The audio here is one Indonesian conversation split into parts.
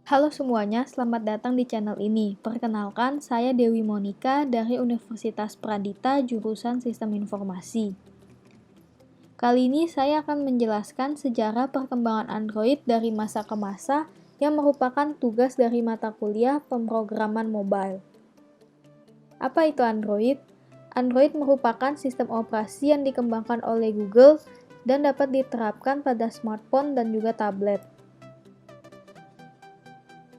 Halo semuanya, selamat datang di channel ini. Perkenalkan, saya Dewi Monika dari Universitas Pradita jurusan Sistem Informasi. Kali ini saya akan menjelaskan sejarah perkembangan Android dari masa ke masa yang merupakan tugas dari mata kuliah pemrograman mobile. Apa itu Android? Android merupakan sistem operasi yang dikembangkan oleh Google dan dapat diterapkan pada smartphone dan juga tablet.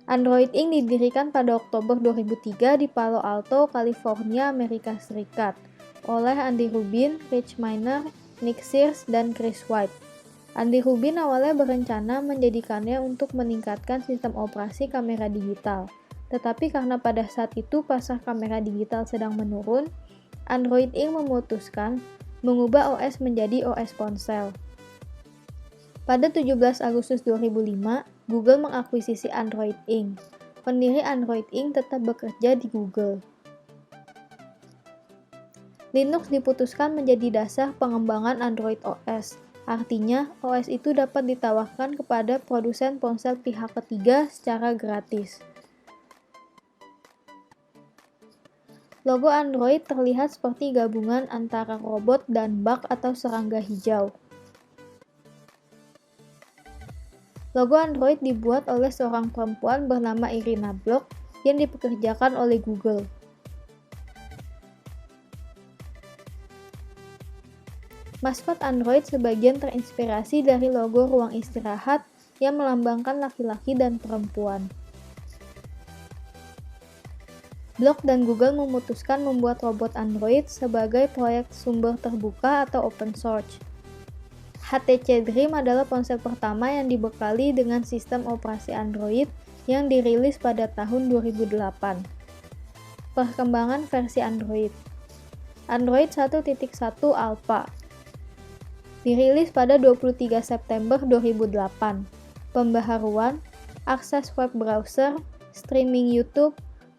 Android Inc. didirikan pada Oktober 2003 di Palo Alto, California, Amerika Serikat, oleh Andy Rubin, Rich Miner, Nick Sears, dan Chris White. Andy Rubin awalnya berencana menjadikannya untuk meningkatkan sistem operasi kamera digital. Tetapi karena pada saat itu pasar kamera digital sedang menurun, Android Inc. memutuskan mengubah OS menjadi OS ponsel. Pada 17 Agustus 2005, Google mengakuisisi Android Inc. Pendiri Android Inc. tetap bekerja di Google. Linux diputuskan menjadi dasar pengembangan Android OS. Artinya, OS itu dapat ditawarkan kepada produsen ponsel pihak ketiga secara gratis. Logo Android terlihat seperti gabungan antara robot dan bug atau serangga hijau. Logo Android dibuat oleh seorang perempuan bernama Irina Block yang dipekerjakan oleh Google. Maskot Android sebagian terinspirasi dari logo ruang istirahat yang melambangkan laki-laki dan perempuan. Block dan Google memutuskan membuat robot Android sebagai proyek sumber terbuka atau open source. HTC Dream adalah ponsel pertama yang dibekali dengan sistem operasi Android yang dirilis pada tahun 2008. Perkembangan versi Android. Android 1.1 Alpha dirilis pada 23 September 2008. Pembaharuan, akses web browser, streaming YouTube,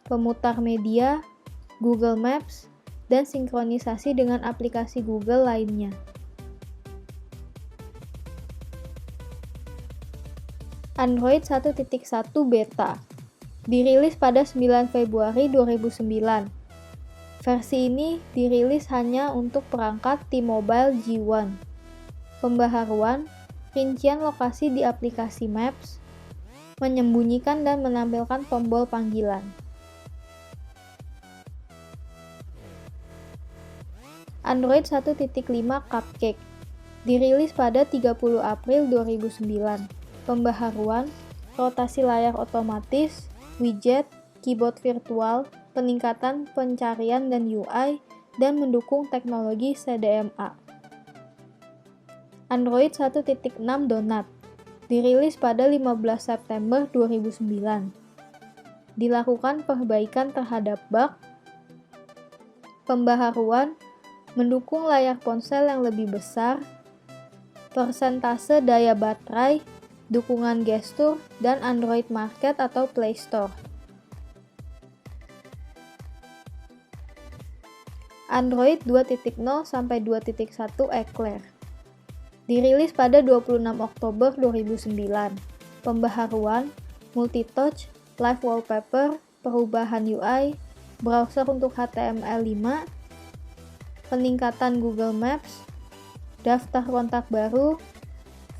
pemutar media, Google Maps, dan sinkronisasi dengan aplikasi Google lainnya. Android 1.1 Beta dirilis pada 9 Februari 2009. Versi ini dirilis hanya untuk perangkat T-Mobile G1. Pembaharuan, rincian lokasi di aplikasi Maps, menyembunyikan dan menampilkan tombol panggilan. Android 1.5 Cupcake dirilis pada 30 April 2009. Pembaharuan, rotasi layar otomatis, widget, keyboard virtual, peningkatan pencarian dan UI, dan mendukung teknologi CDMA. Android 1.6 Donut dirilis pada 15 September 2009. Dilakukan perbaikan terhadap bug, pembaharuan, mendukung layar ponsel yang lebih besar, persentase daya baterai, dukungan gestur, dan Android Market atau Play Store. Android 2.0 sampai 2.1 Eclair dirilis pada 26 Oktober 2009. Pembaharuan, multi-touch, live wallpaper, perubahan UI, browser untuk HTML5, peningkatan Google Maps, daftar kontak baru,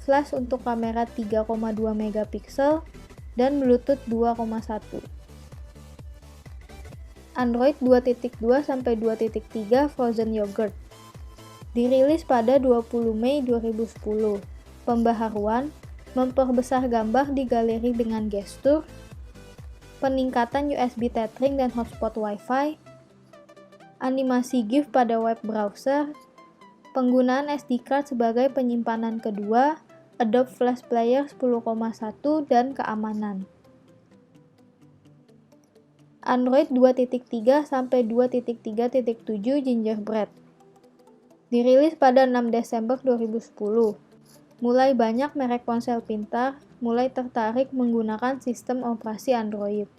flash untuk kamera 3,2 megapiksel, dan Bluetooth 2,1. Android 2.2 sampai 2.3 Frozen Yogurt dirilis pada 20 Mei 2010. Pembaharuan, memperbesar gambar di galeri dengan gestur, peningkatan USB tethering dan hotspot Wi-Fi, animasi GIF pada web browser, penggunaan SD card sebagai penyimpanan kedua, Adobe Flash Player 10,1, dan keamanan. Android 2.3 sampai 2.3.7 Gingerbread dirilis pada 6 Desember 2010. Mulai banyak merek ponsel pintar mulai tertarik menggunakan sistem operasi Android.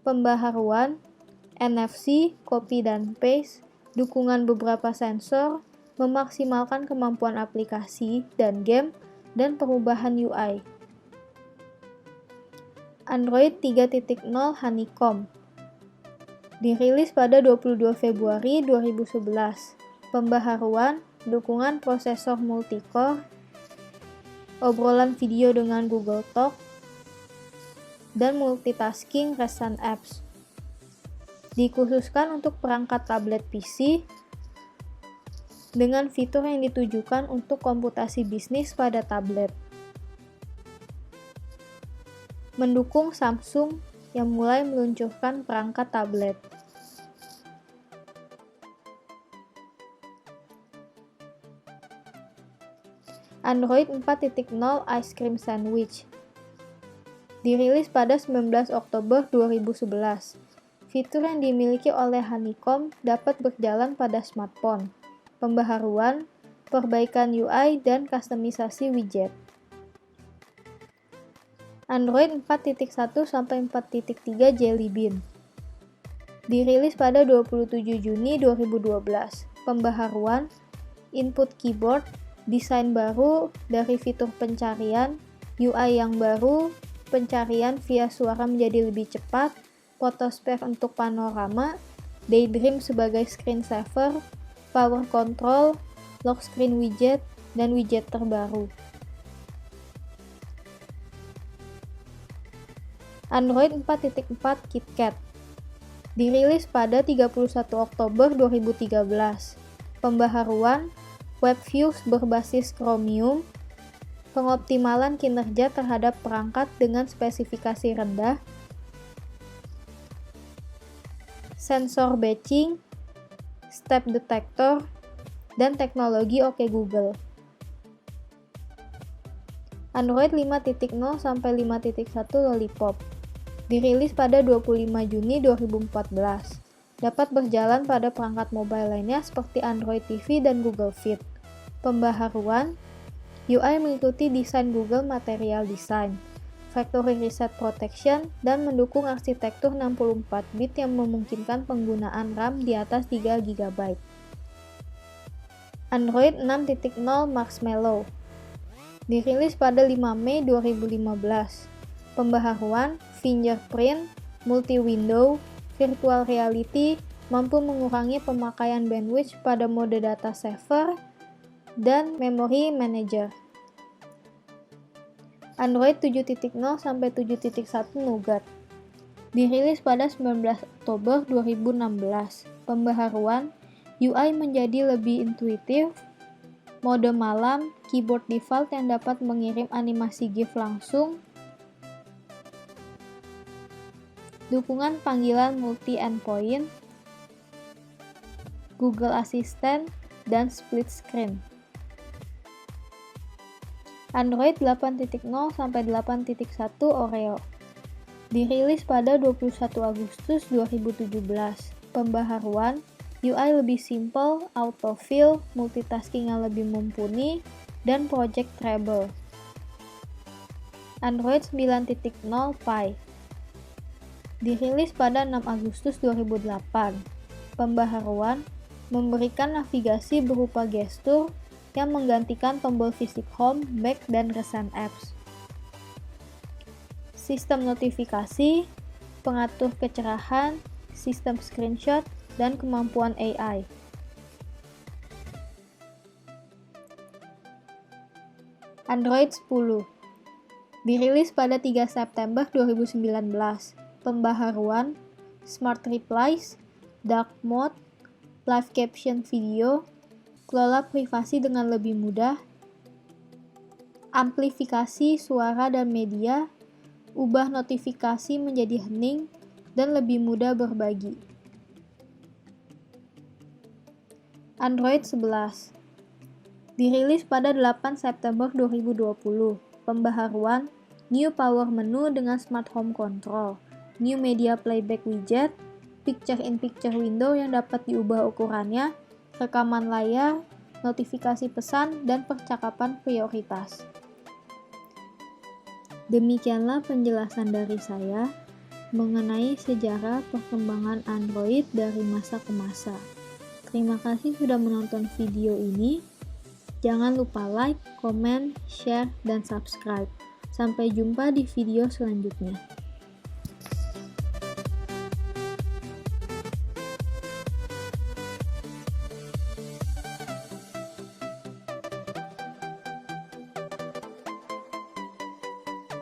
Pembaharuan, NFC, copy dan paste, dukungan beberapa sensor, memaksimalkan kemampuan aplikasi dan game, dan perubahan UI. Android 3.0 Honeycomb dirilis pada 22 Februari 2011. Pembaharuan, dukungan prosesor multicore, obrolan video dengan Google Talk, dan multitasking recent apps. Dikhususkan untuk perangkat tablet PC dengan fitur yang ditujukan untuk komputasi bisnis pada tablet. Mendukung Samsung yang mulai meluncurkan perangkat tablet. Android 4.0 Ice Cream Sandwich dirilis pada 19 Oktober 2011. Fitur yang dimiliki oleh Honeycomb dapat berjalan pada smartphone, pembaharuan, perbaikan UI, dan kustomisasi widget. Android 4.1 sampai 4.3 Jelly Bean dirilis pada 27 Juni 2012. Pembaharuan, input keyboard, desain baru dari fitur pencarian, UI yang baru, pencarian via suara menjadi lebih cepat, Photosphere untuk panorama, Daydream sebagai screensaver, power control, lock screen widget, dan widget terbaru. Android 4.4 KitKat dirilis pada 31 Oktober 2013. Pembaharuan, web views berbasis Chromium, pengoptimalan kinerja terhadap perangkat dengan spesifikasi rendah, sensor batching, step detector, dan teknologi OK Google. Android 5.0 sampai 5.1 Lollipop dirilis pada 25 Juni 2014. Dapat berjalan pada perangkat mobile lainnya seperti Android TV dan Google Fit. Pembaharuan, UI mengikuti desain Google Material Design, Factory Reset Protection, dan mendukung arsitektur 64-bit yang memungkinkan penggunaan RAM di atas 3 GB. Android 6.0 Marshmallow dirilis pada 5 Mei 2015. Pembaharuan, fingerprint, multi-window, virtual reality, mampu mengurangi pemakaian bandwidth pada mode data saver, dan memory manager. Android 7.0 sampai 7.1 Nougat dirilis pada 19 Oktober 2016. Pembaharuan, UI menjadi lebih intuitif, mode malam, keyboard default yang dapat mengirim animasi GIF langsung, dukungan panggilan multi-endpoint, Google Assistant, dan split screen. Android 8.0 sampai 8.1 Oreo dirilis pada 21 Agustus 2017. Pembaharuan, UI lebih simple, autofill, multitasking yang lebih mumpuni, dan project treble. Android 9.0 Pie dirilis pada 6 Agustus 2008. Pembaharuan, memberikan navigasi berupa gestur yang menggantikan tombol fisik home, back, dan recent apps. Sistem notifikasi, pengatur kecerahan, sistem screenshot, dan kemampuan AI. Android 10 dirilis pada 3 September 2019. Pembaharuan, Smart Replies, Dark Mode, Live Caption Video, kelola privasi dengan lebih mudah, amplifikasi suara dan media, ubah notifikasi menjadi hening, dan lebih mudah berbagi. Android 11 dirilis pada 8 September 2020. Pembaharuan, New Power Menu dengan Smart Home Control, New Media Playback Widget, Picture-in-Picture Window yang dapat diubah ukurannya, rekaman layar, notifikasi pesan, dan percakapan prioritas. Demikianlah penjelasan dari saya mengenai sejarah perkembangan Android dari masa ke masa. Terima kasih sudah menonton video ini. Jangan lupa like, komen, share, dan subscribe. Sampai jumpa di video selanjutnya.